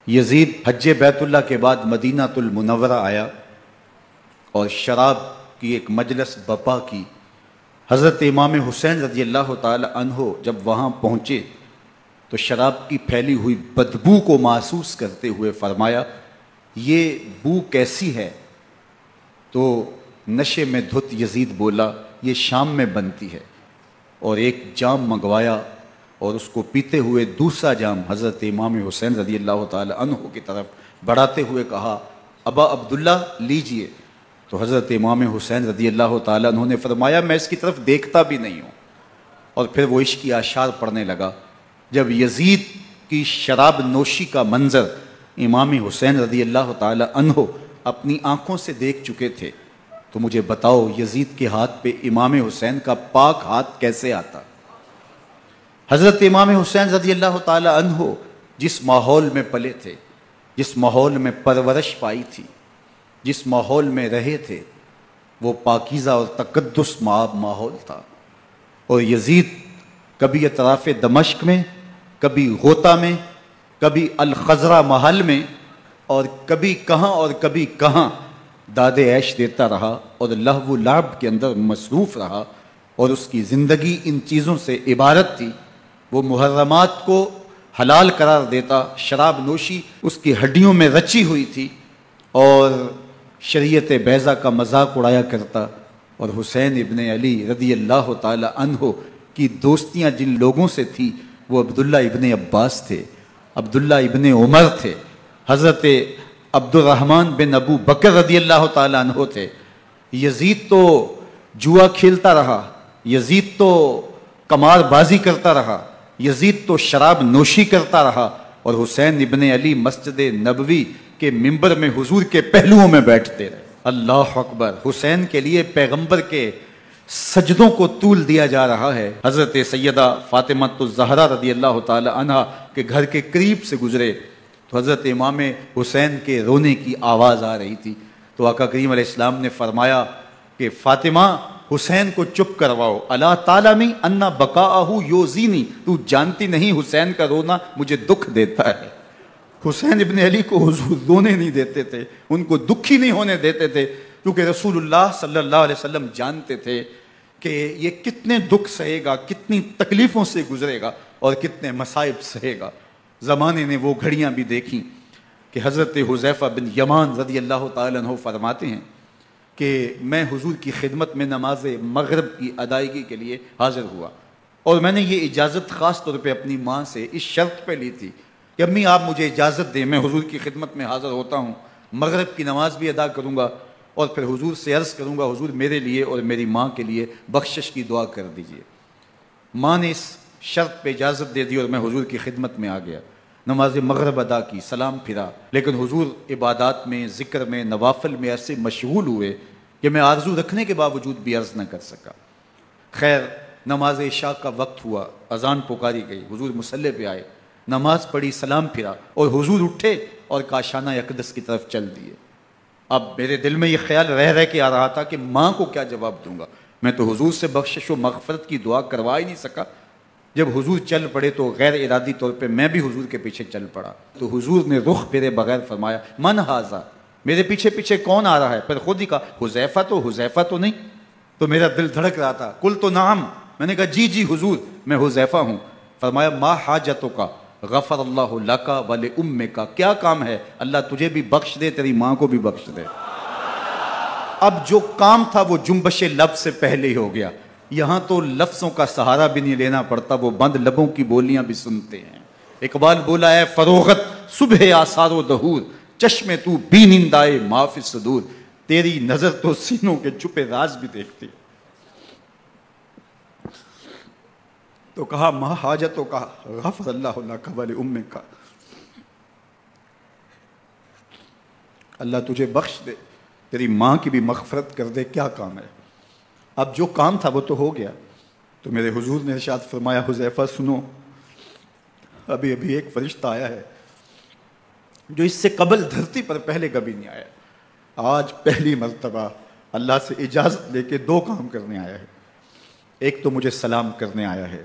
یزید حج بیت اللہ کے بعد مدینہ المنورہ آیا اور شراب کی ایک مجلس بپا کی۔ حضرت امام حسین رضی اللہ تعالی عنہ جب وہاں پہنچے تو شراب کی پھیلی ہوئی بدبو کو محسوس کرتے ہوئے فرمایا، یہ بو کیسی ہے؟ تو نشے میں دھت یزید بولا، یہ شام میں بنتی ہے، اور ایک جام منگوایا اور اس کو پیتے ہوئے دوسرا جام حضرت امام حسین رضی اللہ تعالی عنہ کی طرف بڑھاتے ہوئے کہا، ابا عبداللہ لیجئے۔ تو حضرت امام حسین رضی اللہ تعالی عنہ نے فرمایا، میں اس کی طرف دیکھتا بھی نہیں ہوں، اور پھر وہ عشق کی اشعار پڑھنے لگا۔ جب یزید کی شراب نوشی کا منظر امام حسین رضی اللہ تعالی عنہ اپنی آنکھوں سے دیکھ چکے تھے تو مجھے بتاؤ یزید کے ہاتھ پہ امام حسین کا پاک ہاتھ کیسے آتا؟ حضرت امام حسین رضی اللہ تعالی عنہ جس ماحول میں پلے تھے، جس ماحول میں پرورش پائی تھی، جس ماحول میں رہے تھے، وہ پاکیزہ اور تقدس ماحول تھا، اور یزید کبھی اطراف دمشق میں، کبھی غوطہ میں، کبھی الخزرہ محل میں، اور کبھی کہاں داد عیش دیتا رہا اور لہو و لعب کے اندر مصروف رہا، اور اس کی زندگی ان چیزوں سے عبارت تھی۔ وہ محرمات کو حلال قرار دیتا، شراب نوشی اس کی ہڈیوں میں رچی ہوئی تھی، اور شریعت بیضا کا مذاق اڑایا کرتا، اور حسین ابن علی رضی اللہ تعالی عنہ کی دوستیاں جن لوگوں سے تھی وہ عبداللہ ابن عباس تھے، عبداللہ ابن عمر تھے، حضرت عبد الرحمن بن ابو بکر رضی اللہ تعالی عنہ تھے۔ یزید تو جوا کھیلتا رہا، یزید تو قمار بازی کرتا رہا، یزید تو شراب نوشی کرتا رہا، اور حسین ابن علی مسجد نبوی کے ممبر میں حضور کے پہلوؤں میں بیٹھتے رہے۔ اللہ اکبر! حسین کے لیے پیغمبر کے سجدوں کو طول دیا جا رہا ہے۔ حضرت سیدہ فاطمہ الزہرا رضی اللہ تعالی عنہا کے گھر کے قریب سے گزرے تو حضرت امام حسین کے رونے کی آواز آ رہی تھی، تو آقا کریم علیہ السلام نے فرمایا کہ فاطمہ حسین کو چپ کرواؤ، الا تعلمی ان بقاءہ یؤذینی، تو جانتی نہیں حسین کا رونا مجھے دکھ دیتا ہے۔ حسین ابن علی کو حضور رونے نہیں دیتے تھے، ان کو دکھی نہیں ہونے دیتے تھے، کیونکہ رسول اللہ صلی اللہ علیہ وسلم جانتے تھے کہ یہ کتنے دکھ سہے گا، کتنی تکلیفوں سے گزرے گا، اور کتنے مصائب سہے گا۔ زمانے نے وہ گھڑیاں بھی دیکھیں کہ حضرت حذیفہ بن یمان رضی اللہ تعالیٰ عنہ فرماتے ہیں کہ میں حضور کی خدمت میں نماز مغرب کی ادائیگی کے لیے حاضر ہوا، اور میں نے یہ اجازت خاص طور پہ اپنی ماں سے اس شرط پہ لی تھی کہ امی آپ مجھے اجازت دیں، میں حضور کی خدمت میں حاضر ہوتا ہوں، مغرب کی نماز بھی ادا کروں گا، اور پھر حضور سے عرض کروں گا حضور میرے لیے اور میری ماں کے لیے بخشش کی دعا کر دیجئے۔ ماں نے اس شرط پہ اجازت دے دی اور میں حضور کی خدمت میں آ گیا، نماز مغرب ادا کی، سلام پھرا، لیکن حضور عبادات میں، ذکر میں، نوافل میں ایسے مشغول ہوئے کہ میں آرزو رکھنے کے باوجود بھی عرض نہ کر سکا۔ خیر نماز عشاء کا وقت ہوا، اذان پکاری گئی، حضور مصلی پہ آئے، نماز پڑھی، سلام پھرا، اور حضور اٹھے اور کاشانہ اقدس کی طرف چل دیے۔ اب میرے دل میں یہ خیال رہ کے آ رہا تھا کہ ماں کو کیا جواب دوں گا، میں تو حضور سے بخشش و مغفرت کی دعا کروا ہی نہیں سکا۔ جب حضور چل پڑے تو غیر ارادی طور پہ میں بھی حضور کے پیچھے چل پڑا، تو حضور نے رخ پھیرے بغیر فرمایا، من ھذا، میرے پیچھے پیچھے کون آ رہا ہے؟ پھر خود ہی کہا حذیفہ تو نہیں؟ تو میرا دل دھڑک رہا تھا، قلت نعم، میں نے کہا جی حضور میں حذیفہ ہوں۔ فرمایا ما حاجتک غفر اللہ لک ولامک، کیا کام ہے؟ اللہ تجھے بھی بخش دے، تیری ماں کو بھی بخش دے۔ اب جو کام تھا وہ جنبش لب سے پہلے ہی ہو گیا، یہاں تو لفظوں کا سہارا بھی نہیں لینا پڑتا، وہ بند لبوں کی بولیاں بھی سنتے ہیں۔ اقبال بولا ہے فروغت صبح آثار و دہور، چشم تو بینندائے ما فی الصدور، تیری نظر تو سینوں کے چھپے راز بھی دیکھتی۔ تو کہا ما حاجتوں کا غفر اللہ لک ولامک، اللہ تجھے بخش دے، تیری ماں کی بھی مغفرت کر دے، کیا کام ہے؟ اب جو کام تھا وہ تو ہو گیا۔ تو میرے حضور نے ارشاد فرمایا حذیفہ سنو، ابھی ایک فرشتہ آیا ہے جو اس سے قبل دھرتی پر پہلے کبھی نہیں آیا، آج پہلی مرتبہ اللہ سے اجازت لے کے دو کام کرنے آیا ہے، ایک تو مجھے سلام کرنے آیا ہے،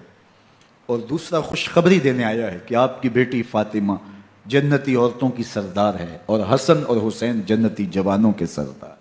اور دوسرا خوشخبری دینے آیا ہے کہ آپ کی بیٹی فاطمہ جنتی عورتوں کی سردار ہے اور حسن اور حسین جنتی جوانوں کے سردار۔